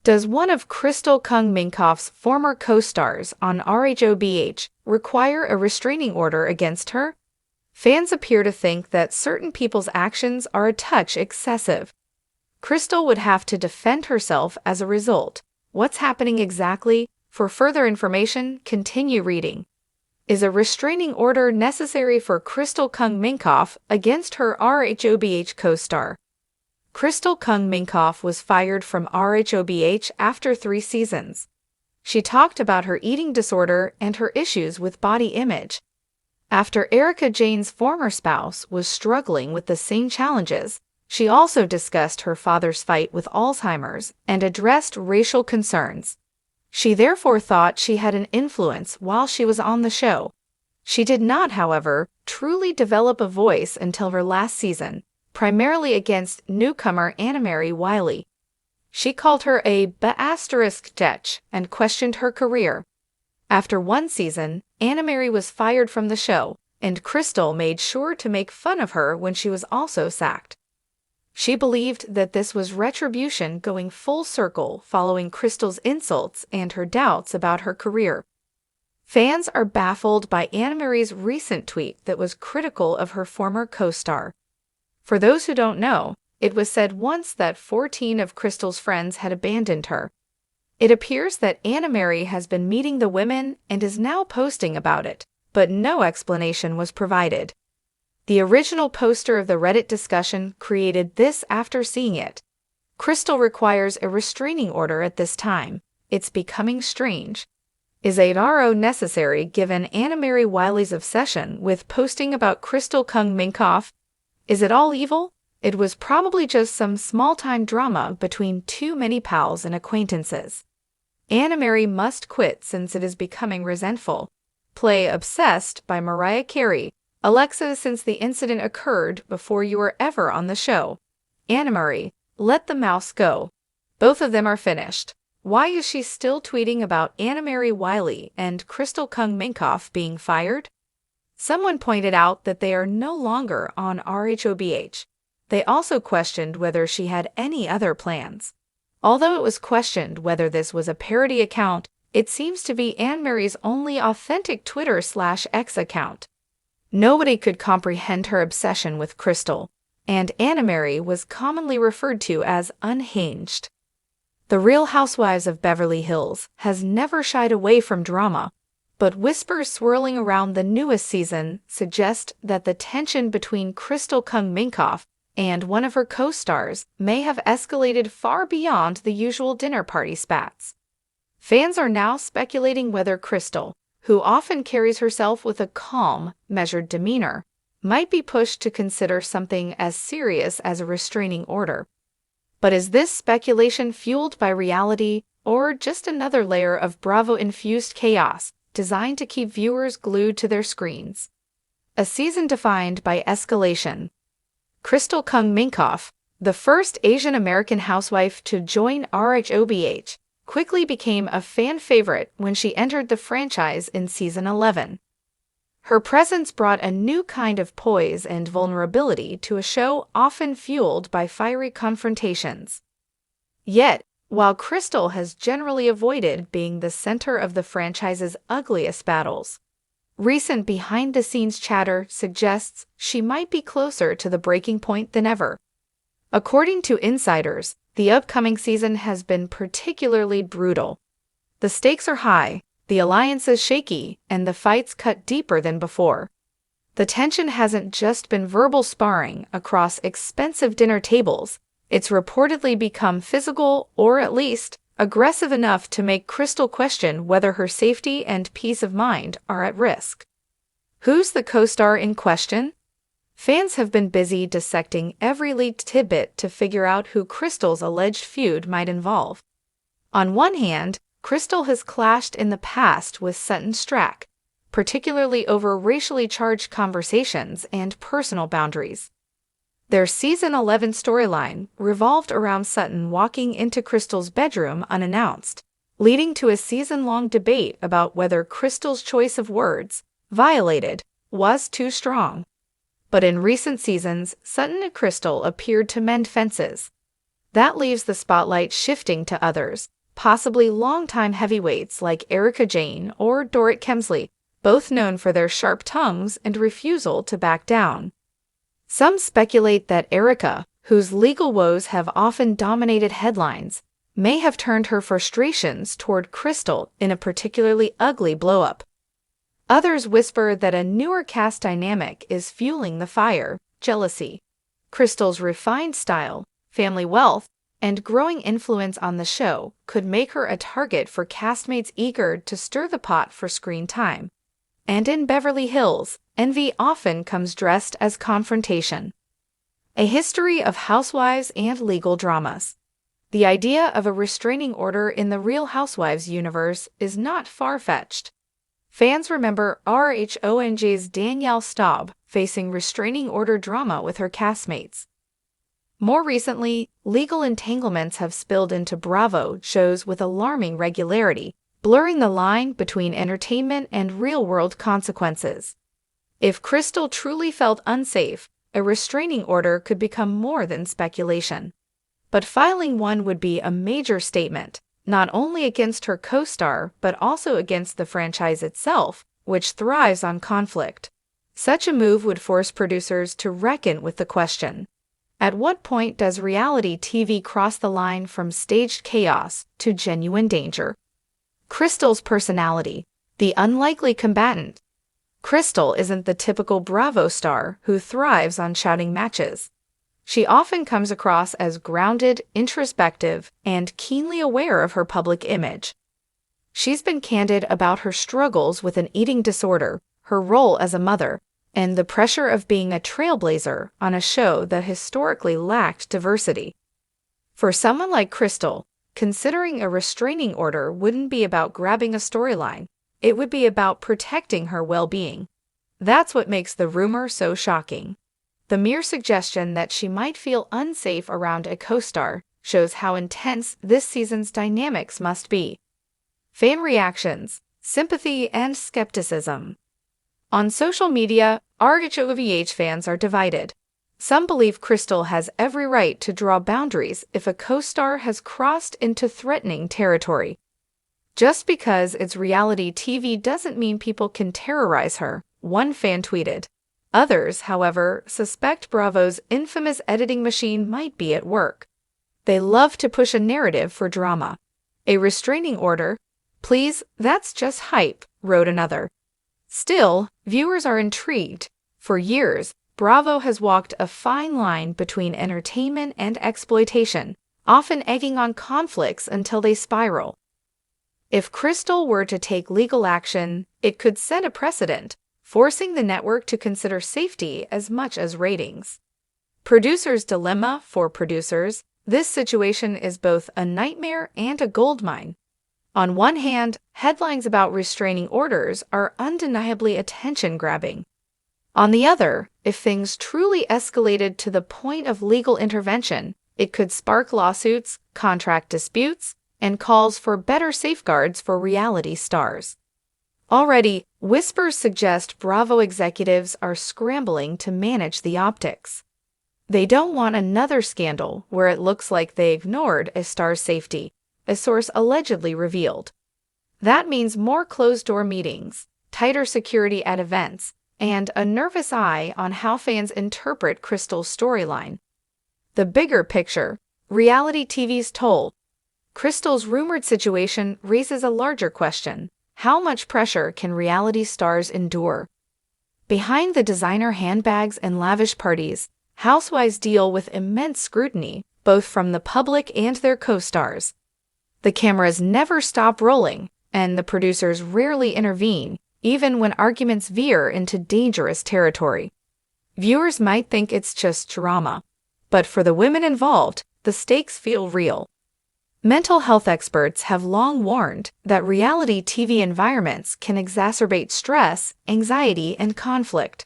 Does one of Crystal Kung Minkoff's former co-stars on Rhobh require a restraining order against her? Fans appear to think that certain people's actions are a touch excessive. Crystal would have to defend herself as a result. What's happening exactly? For further information, continue reading. Is a restraining order necessary for Crystal Kung Minkoff against her Rhobh co-star? Crystal Kung Minkoff was fired from Rhobh after 3 seasons. She talked about her eating disorder and her issues with body image. After Erika Jayne's former spouse was struggling with the same challenges, she also discussed her father's fight with Alzheimer's and addressed racial concerns. She therefore thought she had an influence while she was on the show. She did not, however, truly develop a voice until her last season, primarily against newcomer Annemarie Wiley. She called her a **detch and questioned her career. After 1 season, Annemarie was fired from the show, and Crystal made sure to make fun of her when she was also sacked. She believed that this was retribution going full circle following Crystal's insults and her doubts about her career. Fans are baffled by Annemarie's recent tweet that was critical of her former co-star. For those who don't know, it was said once that 14 of Crystal's friends had abandoned her. It appears that Annemarie has been meeting the women and is now posting about it, but no explanation was provided. The original poster of the Reddit discussion created this after seeing it. Crystal requires a restraining order at this time. It's becoming strange. Is a RO necessary given Annemarie Wiley's obsession with posting about Crystal Kung Minkoff? Is it all evil? It was probably just some small-time drama between too many pals and acquaintances. Annemarie must quit since it is becoming resentful. Play Obsessed by Mariah Carey. Alexa, since the incident occurred before you were ever on the show. Annemarie, let the mouse go. Both of them are finished. Why is she still tweeting about Annemarie Wiley and Crystal Kung Minkoff being fired? Someone pointed out that they are no longer on Rhobh. They also questioned whether she had any other plans. Although it was questioned whether this was a parody account, it seems to be Annemarie's only authentic Twitter/X account. Nobody could comprehend her obsession with Crystal, and Annemarie was commonly referred to as unhinged. The Real Housewives of Beverly Hills has never shied away from drama, but whispers swirling around the newest season suggest that the tension between Crystal Kung Minkoff and one of her co-stars may have escalated far beyond the usual dinner party spats. Fans are now speculating whether Crystal, who often carries herself with a calm, measured demeanor, might be pushed to consider something as serious as a restraining order. But is this speculation fueled by reality or just another layer of Bravo-infused chaos designed to keep viewers glued to their screens? A season defined by escalation. Crystal Kung Minkoff, the first Asian American housewife to join Rhobh, quickly became a fan favorite when she entered the franchise in season 11. Her presence brought a new kind of poise and vulnerability to a show often fueled by fiery confrontations. Yet, while Crystal has generally avoided being the center of the franchise's ugliest battles, recent behind-the-scenes chatter suggests she might be closer to the breaking point than ever. According to insiders, the upcoming season has been particularly brutal. The stakes are high, the alliance is shaky, and the fights cut deeper than before. The tension hasn't just been verbal sparring across expensive dinner tables, it's reportedly become physical or at least aggressive enough to make Crystal question whether her safety and peace of mind are at risk. Who's the co-star in question? Fans have been busy dissecting every leaked tidbit to figure out who Crystal's alleged feud might involve. On one hand, Crystal has clashed in the past with Sutton Stracke, particularly over racially charged conversations and personal boundaries. Their season 11 storyline revolved around Sutton walking into Crystal's bedroom unannounced, leading to a season-long debate about whether Crystal's choice of words, violated, was too strong. But in recent seasons, Sutton and Crystal appeared to mend fences. That leaves the spotlight shifting to others, possibly longtime heavyweights like Erika Jayne or Dorrit Kemsley, both known for their sharp tongues and refusal to back down. Some speculate that Erika, whose legal woes have often dominated headlines, may have turned her frustrations toward Crystal in a particularly ugly blow-up. Others whisper that a newer cast dynamic is fueling the fire: jealousy. Crystal's refined style, family wealth, and growing influence on the show could make her a target for castmates eager to stir the pot for screen time. And in Beverly Hills, envy often comes dressed as confrontation. A history of housewives and legal dramas. The idea of a restraining order in the Real Housewives universe is not far-fetched. Fans remember RHONJ's Danielle Staub facing restraining order drama with her castmates. More recently, legal entanglements have spilled into Bravo shows with alarming regularity, blurring the line between entertainment and real-world consequences. If Crystal truly felt unsafe, a restraining order could become more than speculation. But filing one would be a major statement, not only against her co-star but also against the franchise itself, which thrives on conflict. Such a move would force producers to reckon with the question: at what point does reality TV cross the line from staged chaos to genuine danger? Crystal's personality, the unlikely combatant. Crystal isn't the typical Bravo star who thrives on shouting matches. She often comes across as grounded, introspective, and keenly aware of her public image. She's been candid about her struggles with an eating disorder, her role as a mother, and the pressure of being a trailblazer on a show that historically lacked diversity. For someone like Crystal, considering a restraining order wouldn't be about grabbing a storyline, it would be about protecting her well-being. That's what makes the rumor so shocking. The mere suggestion that she might feel unsafe around a co-star shows how intense this season's dynamics must be. Fan reactions, sympathy, and skepticism. On social media, RHOVH fans are divided. Some believe Crystal has every right to draw boundaries if a co-star has crossed into threatening territory. Just because it's reality TV doesn't mean people can terrorize her, one fan tweeted. Others, however, suspect Bravo's infamous editing machine might be at work. They love to push a narrative for drama. A restraining order? Please, that's just hype, wrote another. Still, viewers are intrigued. For years, Bravo has walked a fine line between entertainment and exploitation, often egging on conflicts until they spiral. If Crystal were to take legal action, it could set a precedent, forcing the network to consider safety as much as ratings. Producer's dilemma for producers: this situation is both a nightmare and a goldmine. On one hand, headlines about restraining orders are undeniably attention-grabbing. On the other, if things truly escalated to the point of legal intervention, it could spark lawsuits, contract disputes, and calls for better safeguards for reality stars. Already, whispers suggest Bravo executives are scrambling to manage the optics. They don't want another scandal where it looks like they ignored a star's safety, a source allegedly revealed. That means more closed-door meetings, tighter security at events, and a nervous eye on how fans interpret Crystal's storyline. The bigger picture: reality TV's toll. Crystal's rumored situation raises a larger question: how much pressure can reality stars endure? Behind the designer handbags and lavish parties, housewives deal with immense scrutiny, both from the public and their co-stars. The cameras never stop rolling, and the producers rarely intervene, even when arguments veer into dangerous territory. Viewers might think it's just drama, but for the women involved, the stakes feel real. Mental health experts have long warned that reality TV environments can exacerbate stress, anxiety, and conflict.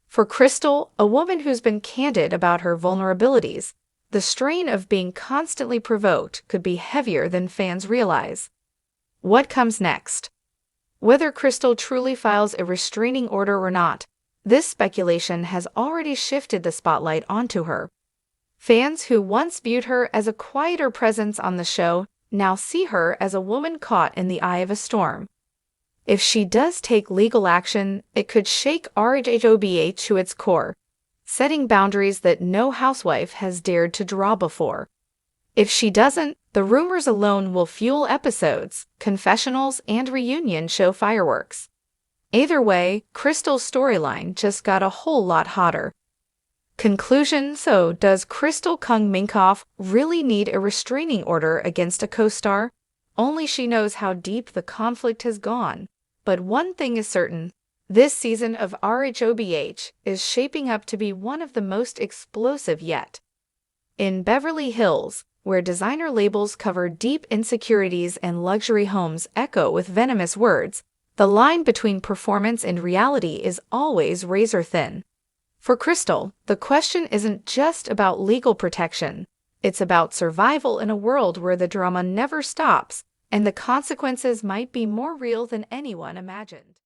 For Crystal, a woman who's been candid about her vulnerabilities, the strain of being constantly provoked could be heavier than fans realize. What comes next? Whether Crystal truly files a restraining order or not, this speculation has already shifted the spotlight onto her. Fans who once viewed her as a quieter presence on the show now see her as a woman caught in the eye of a storm. If she does take legal action, it could shake RHOBH to its core, setting boundaries that no housewife has dared to draw before. If she doesn't, the rumors alone will fuel episodes, confessionals, and reunion show fireworks. Either way, Crystal's storyline just got a whole lot hotter. Conclusion: so, does Crystal Kung Minkoff really need a restraining order against a co-star? Only she knows how deep the conflict has gone. But one thing is certain: this season of RHOBH is shaping up to be one of the most explosive yet. In Beverly Hills, where designer labels cover deep insecurities and luxury homes echo with venomous words, the line between performance and reality is always razor thin. For Crystal, the question isn't just about legal protection. It's about survival in a world where the drama never stops, and the consequences might be more real than anyone imagined.